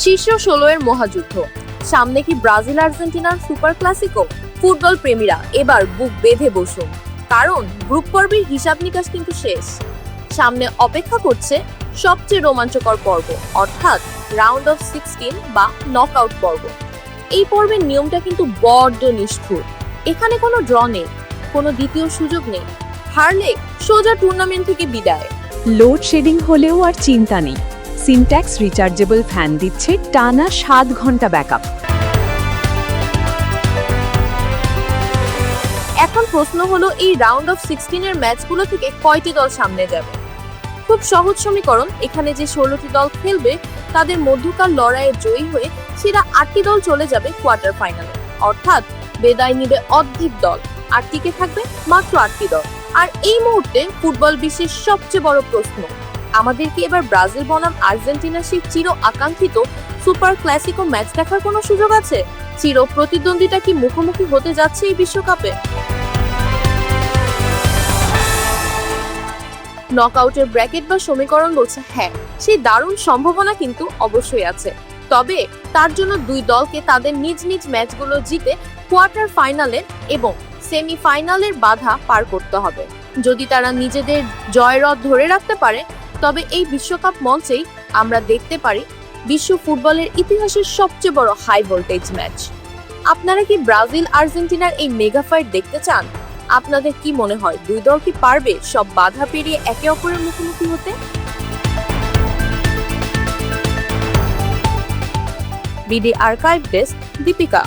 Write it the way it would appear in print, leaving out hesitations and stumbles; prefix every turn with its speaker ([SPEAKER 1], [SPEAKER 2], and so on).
[SPEAKER 1] শীর্ষ 16 এর মহাযুদ্ধ। সামনে কি ব্রাজিল আর্জেন্টিনার সুপার ক্লাসিকো? ফুটবল প্রেমীরা এবার বুক বেঁধে বসুন, কারণ গ্রুপ পর্বের হিসাব নিকাশ কিন্তু শেষ। সামনে অপেক্ষা করছে সবচেয়ে রোমাঞ্চকর পর্ব, অর্থাৎ রাউন্ড অফ 16 বা নকআউট পর্ব। এই পর্বের নিয়মটা কিন্তু বড্ড নিষ্ঠুর। এখানে কোনো ড্র নেই, কোনো দ্বিতীয় সুযোগ নেই। হারলে সোজা টুর্নামেন্ট থেকে বিদায়।
[SPEAKER 2] লোডশেডিং হলেও আর চিন্তা নেই, সিনট্যাক্স রিচার্জেবল ফ্যান দিচ্ছে টানা 7 ঘন্টা ব্যাকআপ।
[SPEAKER 1] এখন প্রশ্ন হলো, এই রাউন্ড অফ 16 এর ম্যাচগুলো থেকে কয়টি দল সামনে যাবে? খুব সহজ সমীকরণ। এখানে যে 16টি দল খেলবে তাদের মধ্যকার লড়াইয়ে জয়ী হয়ে সেরা 8টি দল চলে যাবে কোয়ার্টার ফাইনালে, অর্থাৎ বিদায় নিবে অর্ধেক দল, আর টিকে থাকবে মাত্র 8টি দল। আর এই মুহূর্তে ফুটবল বিশ্বের সবচেয়ে বড় প্রশ্ন, আমাদের কি এবার ব্রাজিল বনাম আর্জেন্টিনার সেই চির আকাঙ্ক্ষিত সুপার ক্লাসিকো ম্যাচ দেখার কোনো সুযোগ আছে? চির প্রতিদ্বন্দ্বিতা কি মুখোমুখি হতে যাচ্ছে এই বিশ্বকাপে? নকআউটের ব্র্যাকেট বা সমীকরণ বলছে হ্যাঁ, সেই দারুণ সম্ভাবনা কিন্তু অবশ্যই আছে। তবে তার জন্য দুই দলকে তাদের নিজ নিজ ম্যাচগুলো জিতে কোয়ার্টার ফাইনালে এবং সেমিফাইনালের বাধা পার করতে হবে। যদি তারা নিজেদের জয়রথ ধরে রাখতে পারে, তবে এই বিশ্বকাপ মঞ্চেই আমরা দেখতে পারি বিশ্ব ফুটবলের ইতিহাসের সবচেয়ে বড় হাই ভোল্টেজ ম্যাচ। আপনারা কি ব্রাজিল আর্জেন্টিনার এই মেগা ফাইট দেখতে চান? আপনাদের কি মনে হয়, দুই দল কি পারবে সব বাধা পেরিয়ে একে অপরের মুখোমুখি হতে? BD archive desk, Deepika.